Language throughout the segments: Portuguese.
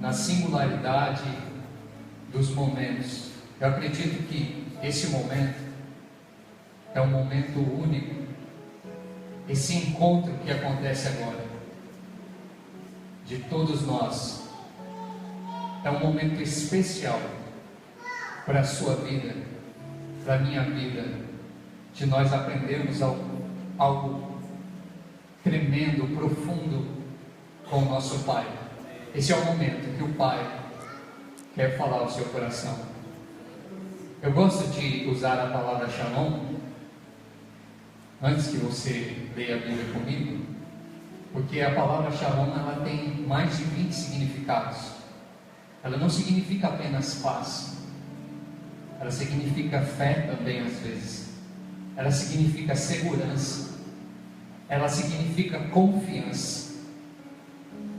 na singularidade dos momentos. Eu acredito que esse momento é um momento único. Esse encontro que acontece agora, de todos nós, é um momento especial para a sua vida, para a minha vida, de nós aprendermos algo tremendo, profundo com o nosso Pai. Esse é o momento que o Pai quer falar ao seu coração. Eu gosto de usar a palavra Shalom, antes que você leia a Bíblia comigo, porque a palavra Shalom, ela tem mais de 20 significados. Ela não significa apenas paz, ela significa fé também às vezes, ela significa segurança, ela significa confiança,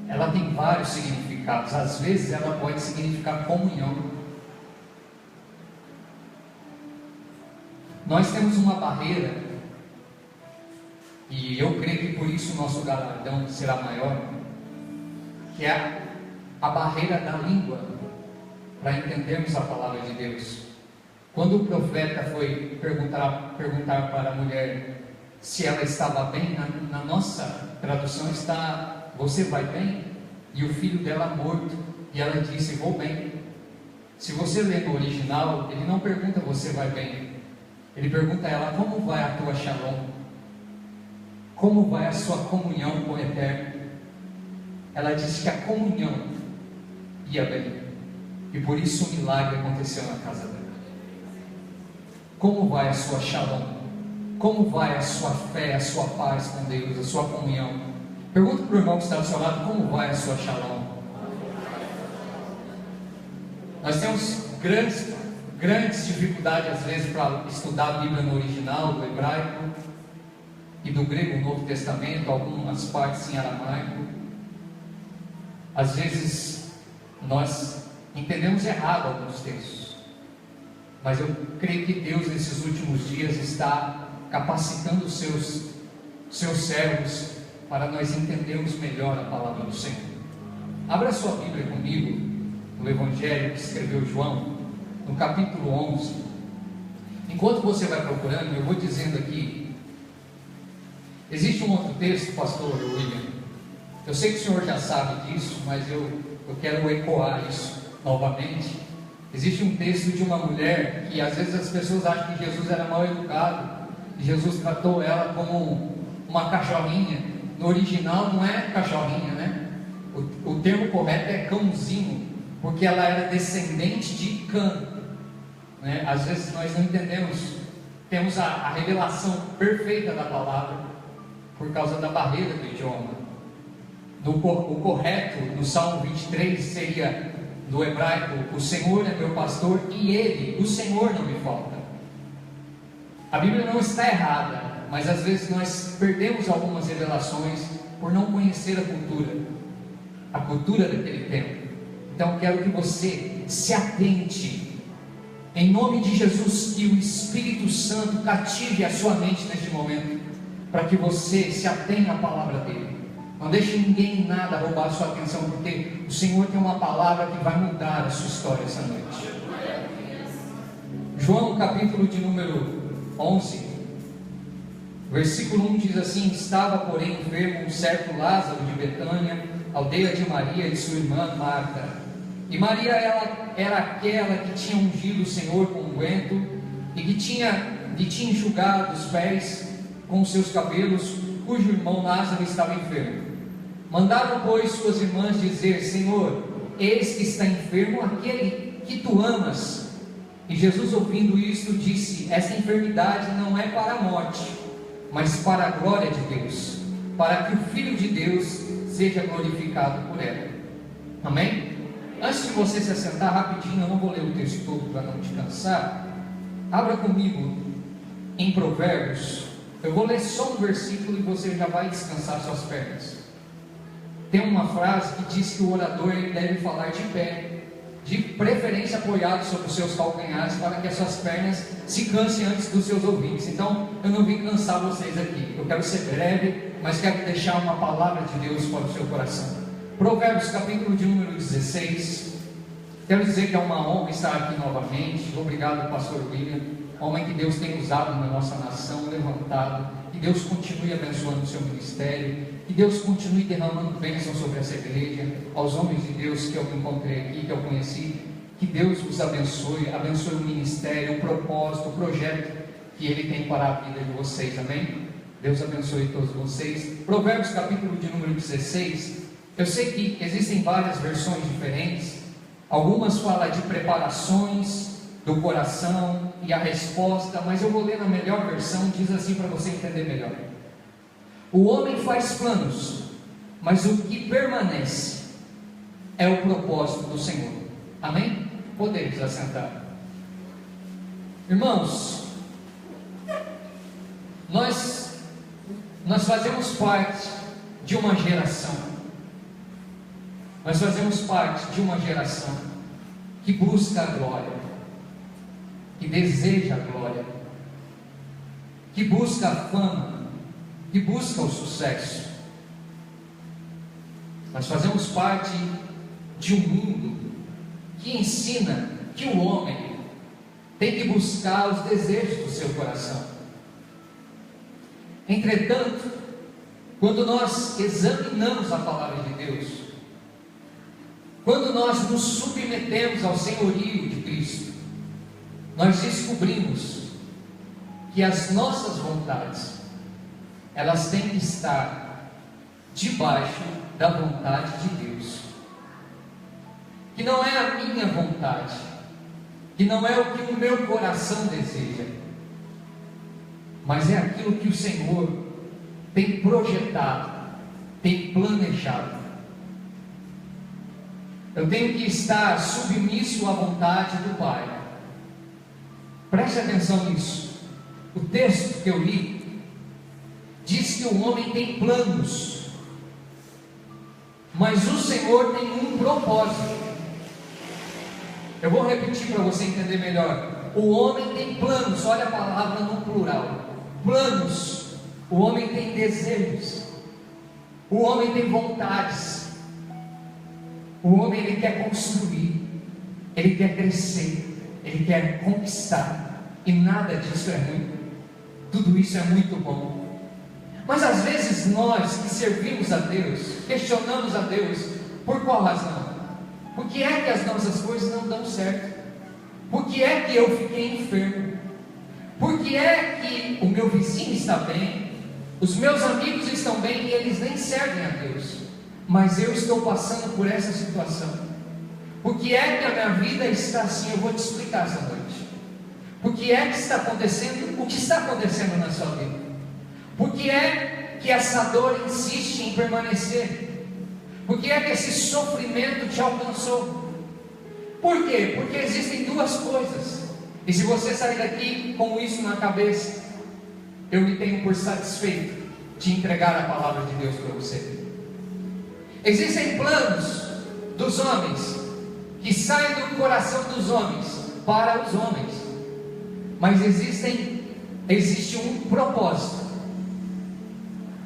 ela tem vários significados. Às vezes ela pode significar comunhão. Nós temos uma barreira, e eu creio que por isso o nosso galardão será maior, que é a barreira da língua, para entendermos a palavra de Deus. Quando o profeta foi perguntar para a mulher se ela estava bem, na nossa tradução está: você vai bem? E o filho dela morto, e ela disse: vou bem. Se você ler no original, ele não pergunta: você vai bem? Ele pergunta a ela: como vai a tua Shalom? Como vai a sua comunhão com o Eterno? Ela disse que a comunhão ia bem, e por isso o milagre aconteceu na casa dela. Como vai a sua Shalom? Como vai a sua fé, a sua paz com Deus, a sua comunhão? Pergunta para o irmão que está do seu lado: como vai a sua Shalom? Nós temos grandes dificuldades às vezes para estudar a Bíblia no original, do hebraico e do grego, no Novo Testamento, algumas partes em aramaico. Às vezes nós entendemos errado alguns textos, mas eu creio que Deus nesses últimos dias está capacitando os seus servos para nós entendermos melhor a palavra do Senhor. Abra sua Bíblia comigo no Evangelho que escreveu João, no capítulo 11. Enquanto você vai procurando, eu vou dizendo aqui. Existe um outro texto, pastor William, eu sei que o senhor já sabe disso, mas eu quero ecoar isso novamente. Existe um texto de uma mulher que às vezes as pessoas acham que Jesus era mal educado, e Jesus tratou ela como uma cachorrinha. No original não é cachorrinha, né? O termo correto é cãozinho, porque ela era descendente de Cã, né? Às vezes nós não entendemos, temos a revelação perfeita da palavra por causa da barreira do idioma. O correto no Salmo 23 seria, do hebraico: o Senhor é meu pastor e Ele, o Senhor, não me falta. A Bíblia não está errada, mas às vezes nós perdemos algumas revelações por não conhecer a cultura daquele tempo. Então quero que você se atente, em nome de Jesus, que o Espírito Santo cative a sua mente neste momento, para que você se atenha à palavra dele. Não deixe ninguém em nada roubar a sua atenção, porque o Senhor tem uma palavra que vai mudar a sua história essa noite. João, capítulo de número 11, versículo 1 diz assim: estava porém enfermo um certo Lázaro de Betânia, aldeia de Maria e de sua irmã Marta. E Maria era aquela que tinha ungido o Senhor com unguento, e que tinha enxugado os pés com os seus cabelos, cujo irmão Lázaro estava enfermo. Mandaram, pois, suas irmãs dizer: Senhor, eis que está enfermo aquele que tu amas. E Jesus, ouvindo isto, disse: esta enfermidade não é para a morte, mas para a glória de Deus, para que o Filho de Deus seja glorificado por ela. Amém? Antes de você se assentar rapidinho, eu não vou ler o texto todo para não te cansar. Abra comigo em Provérbios. Eu vou ler só um versículo e você já vai descansar suas pernas. Tem uma frase que diz que o orador ele deve falar de pé, de preferência apoiado sobre os seus calcanhares, para que as suas pernas se cansem antes dos seus ouvidos. Então eu não vim cansar vocês aqui, eu quero ser breve, mas quero deixar uma palavra de Deus para o seu coração. Provérbios capítulo de número 17, 16. Quero dizer que é uma honra estar aqui novamente. Obrigado, pastor William, homem que Deus tem usado na nossa nação, levantado. Que Deus continue abençoando o seu ministério, que Deus continue derramando bênção sobre essa igreja, aos homens de Deus que eu encontrei aqui, que eu conheci. Que Deus os abençoe, abençoe o ministério, o propósito, o projeto que Ele tem para a vida de vocês, amém? Deus abençoe todos vocês. Provérbios capítulo de número 16, eu sei que existem várias versões diferentes, algumas falam de preparações do coração e a resposta, mas eu vou ler na melhor versão, diz assim para você entender melhor. O homem faz planos, mas o que permanece é o propósito do Senhor, amém? Podemos assentar. Irmãos, nós fazemos parte de uma geração, nós fazemos parte de uma geração que busca a glória, que deseja a glória, que busca a fama, que busca o sucesso. Nós fazemos parte de um mundo que ensina que o homem tem que buscar os desejos do seu coração. Entretanto, quando nós examinamos a palavra de Deus, quando nós nos submetemos ao senhorio de Cristo, nós descobrimos que as nossas vontades, elas têm que estar debaixo da vontade de Deus, que não é a minha vontade, que não é o que o meu coração deseja, mas é aquilo que o Senhor tem projetado, tem planejado. Eu tenho que estar submisso à vontade do Pai. Preste atenção nisso. O texto que eu li diz que o homem tem planos, mas o Senhor tem um propósito. Eu vou repetir para você entender melhor. O homem tem planos, olha a palavra no plural. Planos. O homem tem desejos. O homem tem vontades. O homem, ele quer construir, ele quer crescer, ele quer conquistar, e nada disso é ruim. Tudo isso é muito bom. Mas às vezes nós que servimos a Deus, questionamos a Deus, por qual razão? Por que é que as nossas coisas não dão certo? Por que é que eu fiquei enfermo? Por que é que o meu vizinho está bem? Os meus amigos estão bem e eles nem servem a Deus, mas eu estou passando por essa situação. Por que é que a minha vida está assim? Eu vou te explicar essa noite. Por que é que está acontecendo o que está acontecendo na sua vida? Por que é que essa dor insiste em permanecer? Por que é que esse sofrimento te alcançou? Por quê? Porque existem duas coisas, e se você sair daqui com isso na cabeça, eu me tenho por satisfeito de entregar a palavra de Deus para você. Existem planos dos homens que saem do coração dos homens para os homens, mas existe um propósito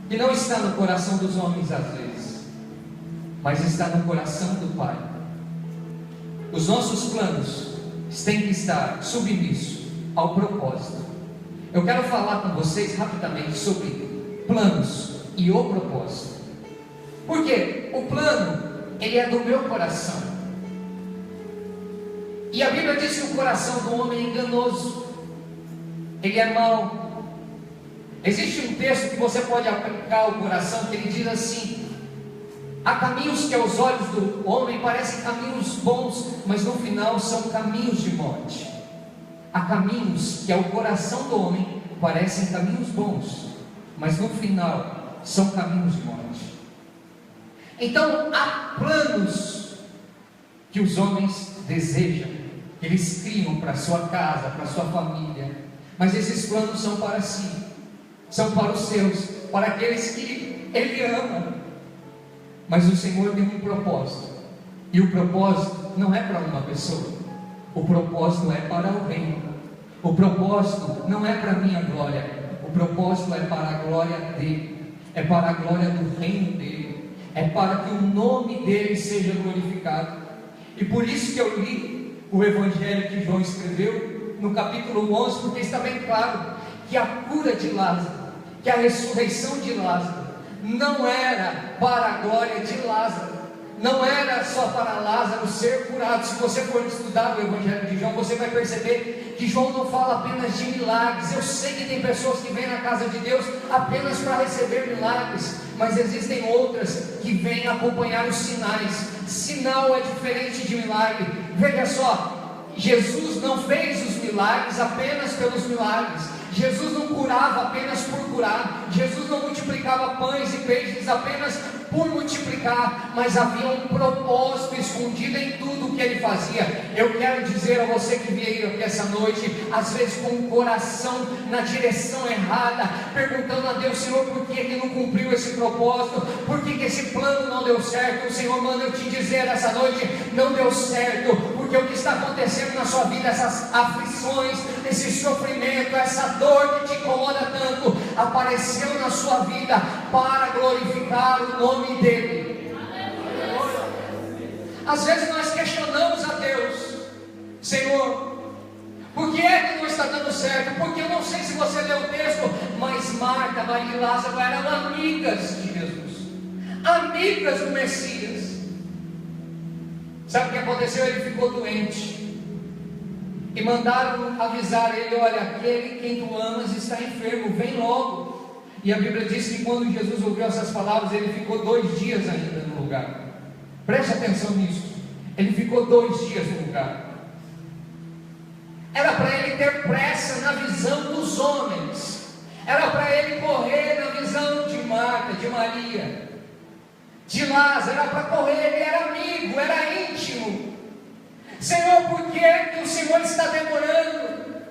que não está no coração dos homens às vezes, mas está no coração do Pai. Os nossos planos têm que estar submissos ao propósito. Eu quero falar com vocês rapidamente sobre planos e o propósito. Porque o plano, ele é do meu coração. E a Bíblia diz que o coração do homem é enganoso, ele é mau. Existe um texto que você pode aplicar ao coração, que ele diz assim: há caminhos que aos olhos do homem parecem caminhos bons, mas no final são caminhos de morte. Há caminhos que ao coração do homem parecem caminhos bons, mas no final são caminhos de morte. Então há planos que os homens desejam, que eles criam para a sua casa, para a sua família, mas esses planos são para si, são para os seus, para aqueles que Ele ama. Mas o Senhor tem um propósito, e o propósito não é para uma pessoa, o propósito é para o reino. O propósito não é para a minha glória, o propósito é para a glória dele, é para a glória do reino dele. é para que o nome dele seja glorificado. E por isso que eu li o Evangelho que João escreveu no capítulo 11, porque está bem claro que a cura de Lázaro, que a ressurreição de Lázaro, não era para a glória de Lázaro, não era só para Lázaro ser curado. Se você for estudar o Evangelho de João, você vai perceber que João não fala apenas de milagres. Eu sei que tem pessoas que vêm na casa de Deus apenas para receber milagres, mas existem outras que vêm acompanhar os sinais. Sinal é diferente de milagre. Veja só, Jesus não fez os milagres apenas pelos milagres. Jesus não curava apenas por curar. Jesus não multiplicava pães e peixes apenas por multiplicar, mas havia um propósito escondido em tudo que ele fazia. Eu quero dizer a você que veio aqui essa noite, às vezes com o coração na direção errada, perguntando a Deus: Senhor, por que ele não cumpriu esse propósito? Por que esse plano não deu certo? O Senhor manda eu te dizer essa noite: não deu certo, porque o que está acontecendo na sua vida, essas aflições, esse sofrimento, essa dor que te incomoda tanto, apareceu na sua vida para glorificar o nome dele. Às vezes nós questionamos a Deus: Senhor, por que é que não está dando certo? Porque eu não sei se você leu o texto, mas Marta, Maria e Lázaro eram amigas de Jesus, amigas do Messias. Sabe o que aconteceu? Ele ficou doente e mandaram avisar ele: olha, aquele quem tu amas está enfermo, vem logo. E a Bíblia diz que quando Jesus ouviu essas palavras, ele ficou 2 dias ainda no lugar. Preste atenção nisso. Ele ficou 2 dias no lugar. Era para ele ter pressa na visão dos homens, era para ele correr na visão de Marta, de Maria, de Lázaro, era para correr. Ele era amigo, era íntimo. Senhor, por que o Senhor está demorando?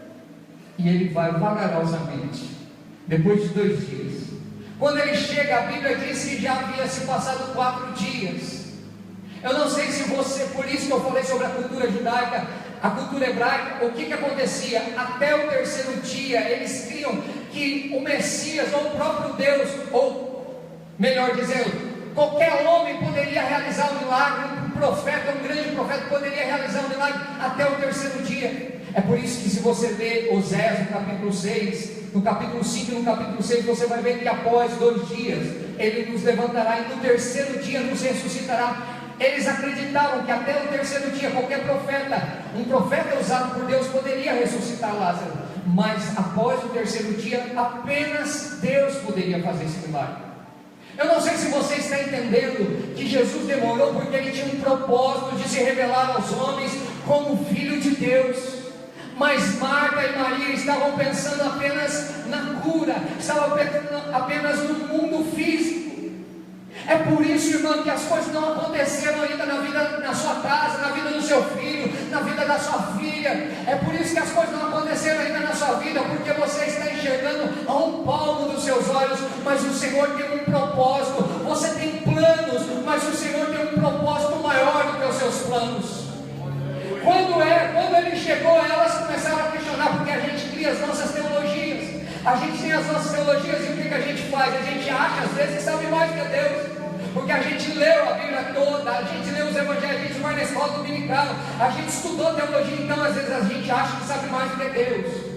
E ele vai vagarosamente. Depois de 2 dias, quando ele chega, a Bíblia diz que já havia se passado 4 dias. Eu não sei se você, por isso que eu falei sobre a cultura judaica, a cultura hebraica, o que acontecia? Até o 3º dia, eles criam que o Messias, ou o próprio Deus, ou melhor dizendo, qualquer homem poderia realizar um milagre. Um profeta, um grande profeta, poderia realizar um milagre até o 3º dia. É por isso que, se você ler Oséias no capítulo 6, no capítulo 5 e no capítulo 6, você vai ver que após 2 dias ele nos levantará, e no 3º dia nos ressuscitará. Eles acreditavam que até o 3º dia qualquer profeta, um profeta usado por Deus, poderia ressuscitar Lázaro, mas após o 3º dia apenas Deus poderia fazer esse milagre. Eu não sei se você está entendendo que Jesus demorou porque ele tinha um propósito de se revelar aos homens como Filho de Deus. Mas Marta e Maria estavam pensando apenas na cura, estavam pensando apenas no mundo físico. É por isso, irmão, que as coisas não aconteceram ainda na vida, na sua casa, na vida do seu filho, na vida da sua filha. É por isso que as coisas não aconteceram ainda na sua vida, porque você está enxergando a um palmo dos seus olhos, mas o Senhor tem um propósito. Você tem planos, mas o Senhor tem um propósito maior do que os seus planos. Quando ele chegou, elas começaram a questionar, porque a gente cria as nossas teologias. A gente tem as nossas teologias, e o que a gente faz? A gente acha às vezes que sabe mais que Deus, porque a gente leu a Bíblia toda, a gente leu os evangelhos, a gente vai na escola dominical, a gente estudou teologia, então às vezes a gente acha que sabe mais que Deus.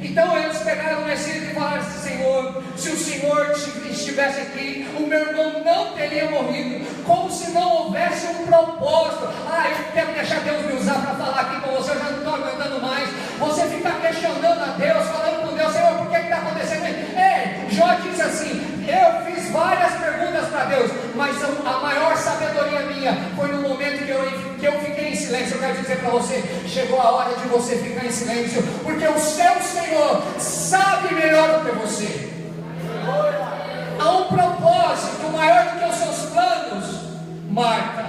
Então eles pegaram o Messias e falaram assim: Senhor, se o Senhor estivesse aqui, o meu irmão não teria morrido, como se não houvesse um propósito. Eu quero deixar Deus me usar para falar aqui com você, eu já não estou aguentando mais. Você fica questionando a Deus, falando com Deus: Senhor, por que está acontecendo isso? Jó disse assim: eu fiz várias perguntas para Deus, mas a maior sabedoria minha foi no momento que eu fiquei em silêncio. Eu quero dizer para você: chegou a hora de você ficar em silêncio, porque o seu Senhor sabe melhor do que você. Há um propósito maior do que os seus planos, Marta.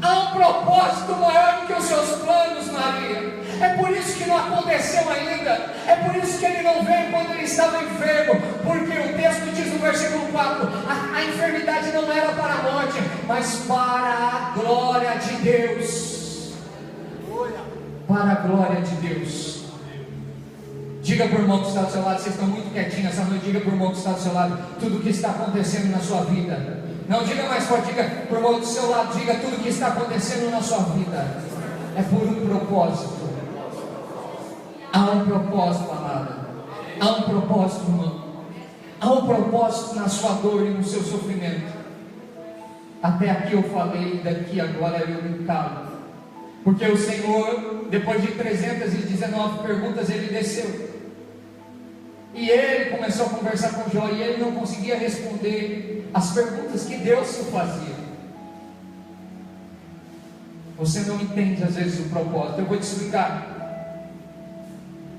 Há um propósito maior do que os seus planos, Maria. É por isso que não aconteceu ainda. É por isso que ele não veio quando ele estava enfermo, porque o texto diz no versículo 4: a enfermidade não era para a morte, mas para a glória de Deus. Para a glória de Deus. Diga para o irmão que está do seu lado, vocês estão muito quietinhos essa noite, diga para o irmão que está do seu lado: tudo o que está acontecendo na sua vida Não, diga mais forte, diga para o irmão do seu lado, diga: tudo que está acontecendo na sua vida é por um propósito. Há um propósito, amada. Há um propósito, irmão. Há um propósito na sua dor e no seu sofrimento. Até aqui eu falei, daqui agora eu me calo. Porque o Senhor, depois de 319 perguntas, Ele desceu. E Ele começou a conversar com Jó, e ele não conseguia responder as perguntas que Deus se fazia. Você não entende às vezes o propósito. Eu vou te explicar.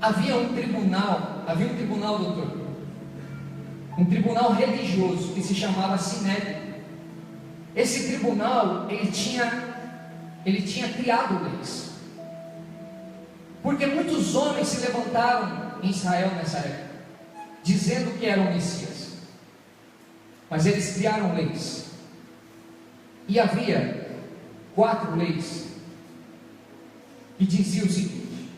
Havia um tribunal, doutor, um tribunal religioso que se chamava Sinédrio. Esse tribunal, ele tinha criado leis, porque muitos homens se levantaram em Israel nessa época, dizendo que eram Messias, mas eles criaram leis, e havia 4 leis que diziam o seguinte: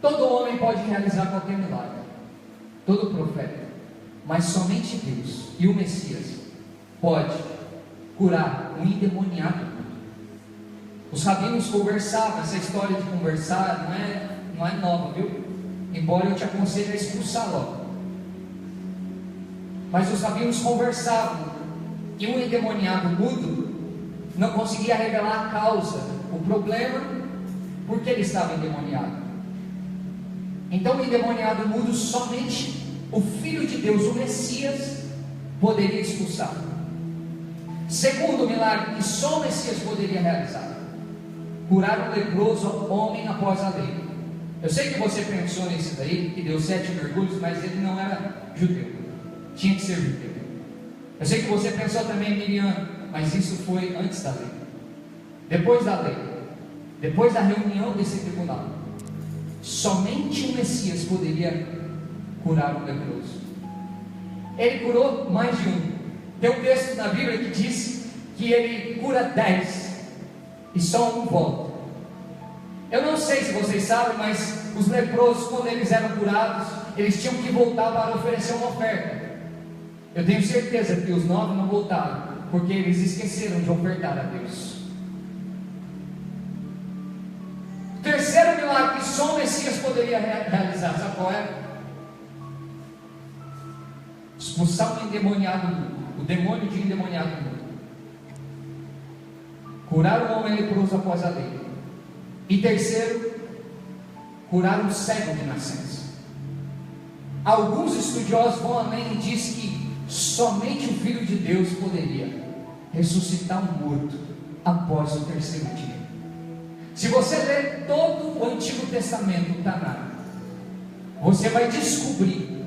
todo homem pode realizar qualquer milagre, todo profeta, mas somente Deus e o Messias pode curar um endemoniado. Os rabinos conversavam. Essa história de conversar não é nova, viu? Embora eu te aconselhe a expulsar logo. Mas os rabinos conversavam, e um endemoniado mudo não conseguia revelar a causa, o problema, porque ele estava endemoniado. Então o endemoniado mudo, somente o Filho de Deus, o Messias, poderia expulsar. Segundo milagre que só o Messias poderia realizar: curar um leproso homem após a lei. Eu sei que você pensou nisso daí, que deu 7 mergulhos, mas ele não era judeu, tinha que ser judeu. Eu sei que você pensou também em Miriam, mas isso foi antes da lei. Depois da lei, depois da reunião desse tribunal, somente o Messias poderia curar um leproso. Ele curou mais de um. Tem um texto na Bíblia que diz que ele cura 10 e só um volta. Eu não sei se vocês sabem, mas os leprosos, quando eles eram curados, eles tinham que voltar para oferecer uma oferta. Eu tenho certeza que os 9 não voltaram, porque eles esqueceram de ofertar a Deus. O terceiro milagre que só o Messias poderia realizar, sabe qual é? Expulsar um endemoniado mudo, o demônio de endemoniado mudo. Curar um homem leproso após a lei. E terceiro, curar um cego de nascença. Alguns estudiosos vão além e dizem que somente o Filho de Deus poderia ressuscitar um morto após o terceiro dia. Se você ler todo o Antigo Testamento, o Tanakh, você vai descobrir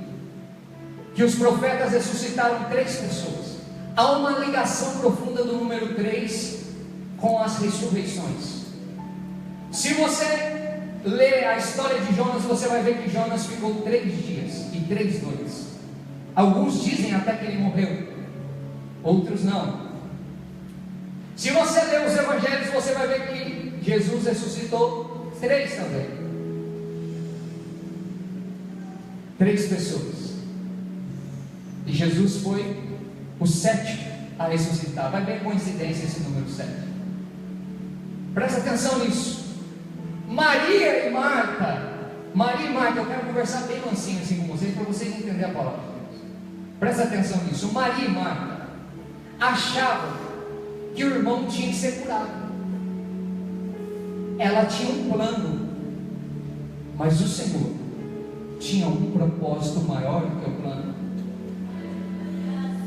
que os profetas ressuscitaram 3 pessoas. Há uma ligação profunda do número 3 com as ressurreições. Se você ler a história de Jonas, você vai ver que Jonas ficou 3 dias e 3 noites. Alguns dizem até que ele morreu, outros não. Se você ler os evangelhos, você vai ver que Jesus ressuscitou 3 também. 3 pessoas. E Jesus foi o 7º a ressuscitar. Vai ver coincidência esse número 7. Presta atenção nisso. Maria e Marta, eu quero conversar bem mansinho assim com vocês, para vocês entenderem a palavra de Deus. Presta atenção nisso. Maria e Marta achavam que o irmão tinha que ser curado. Ela tinha um plano, mas o Senhor tinha um propósito maior do que o plano.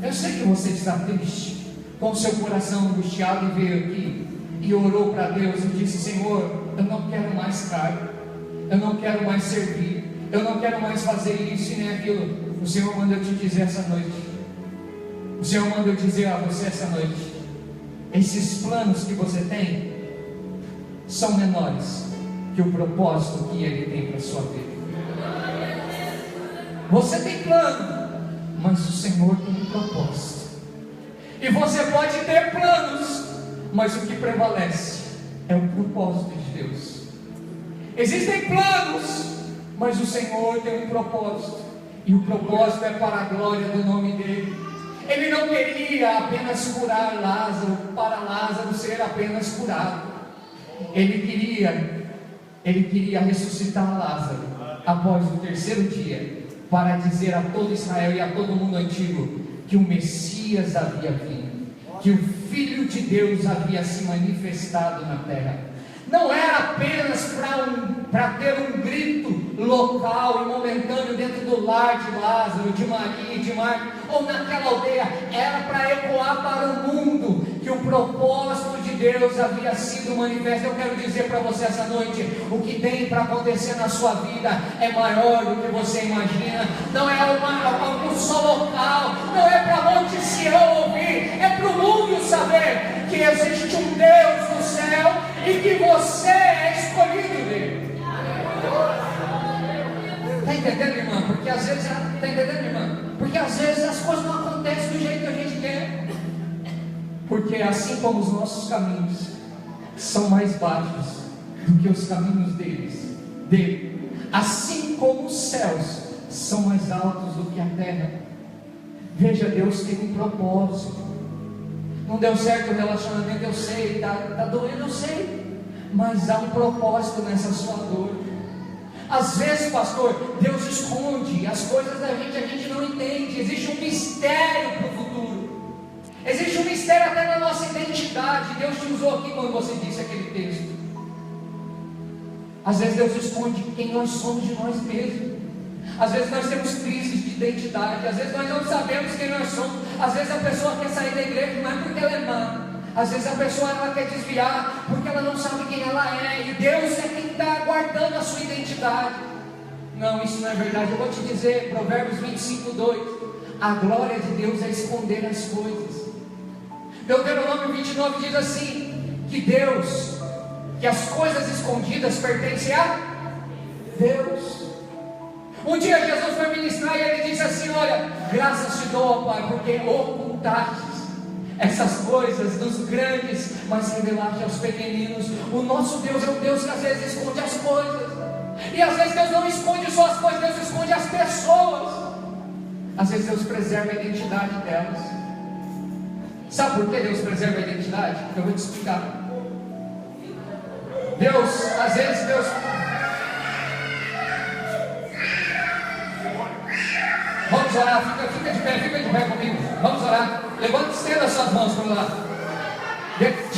Eu sei que você está triste, com o seu coração angustiado, e veio aqui e orou para Deus e disse: Senhor, eu não quero mais carne, eu não quero mais servir, eu não quero mais fazer isso e nem aquilo. O Senhor manda eu te dizer essa noite, o Senhor manda eu dizer a você essa noite: esses planos que você tem são menores que o propósito que Ele tem para a sua vida. Você tem plano, mas o Senhor tem um propósito. E você pode ter planos, mas o que prevalece é o propósito de Deus. Existem planos, mas o Senhor tem um propósito, e o propósito é para a glória do nome dEle. Ele não queria apenas curar Lázaro, para Lázaro ser apenas curado. Ele queria ressuscitar Lázaro após o terceiro dia, para dizer a todo Israel e a todo mundo antigo que o Messias havia vindo, que o Filho de Deus havia se manifestado na terra. Não era apenas para ter um grito local e momentâneo dentro do lar de Lázaro, de Maria, de Marta, ou naquela aldeia. Era para ecoar para o mundo que o propósito de Deus havia sido manifesto. Eu quero dizer para você essa noite: o que tem para acontecer na sua vida é maior do que você imagina. Não é algo só local, não é para Monte Sião ouvir, é para o mundo saber que existe um Deus no céu e que você é escolhido dele. Está entendendo, irmã? Porque às vezes, as coisas não acontecem do jeito que a gente quer. Porque assim como os nossos caminhos são mais baixos do que os caminhos dele, assim como os céus são mais altos do que a terra. Veja, Deus tem um propósito. Não deu certo o relacionamento, eu sei, está doendo, eu sei, mas há um propósito nessa sua dor. Às vezes, pastor, Deus esconde as coisas da gente, a gente não entende. Existe um mistério para o futuro, existe um mistério até na nossa identidade. Deus te usou aqui quando você disse aquele texto. Às vezes Deus esconde quem nós somos de nós mesmos. Às vezes nós temos crises de identidade, às vezes nós não sabemos quem nós somos. Às vezes a pessoa quer sair da igreja, não é porque ela é má. Às vezes a pessoa ela quer desviar porque ela não sabe quem ela é, e Deus é quem está guardando a sua identidade. Não, isso não é verdade. Eu vou te dizer, Provérbios 25:2, a glória de Deus é esconder as coisas. Deuteronômio 29 diz assim, que as coisas escondidas pertencem a Deus. Um dia Jesus foi ministrar e ele disse assim: olha, graças te dou, Pai, porque ocultaste essas coisas dos grandes, mas revelaste aos pequeninos. O nosso Deus é um Deus que às vezes esconde as coisas, e às vezes Deus não esconde só as coisas, Deus esconde as pessoas. Às vezes Deus preserva a identidade delas. Sabe por que Deus preserva a identidade? Eu vou te explicar. Às vezes Deus... Vamos orar, fica de pé comigo. Vamos orar. Levante, estenda as suas mãos para lá.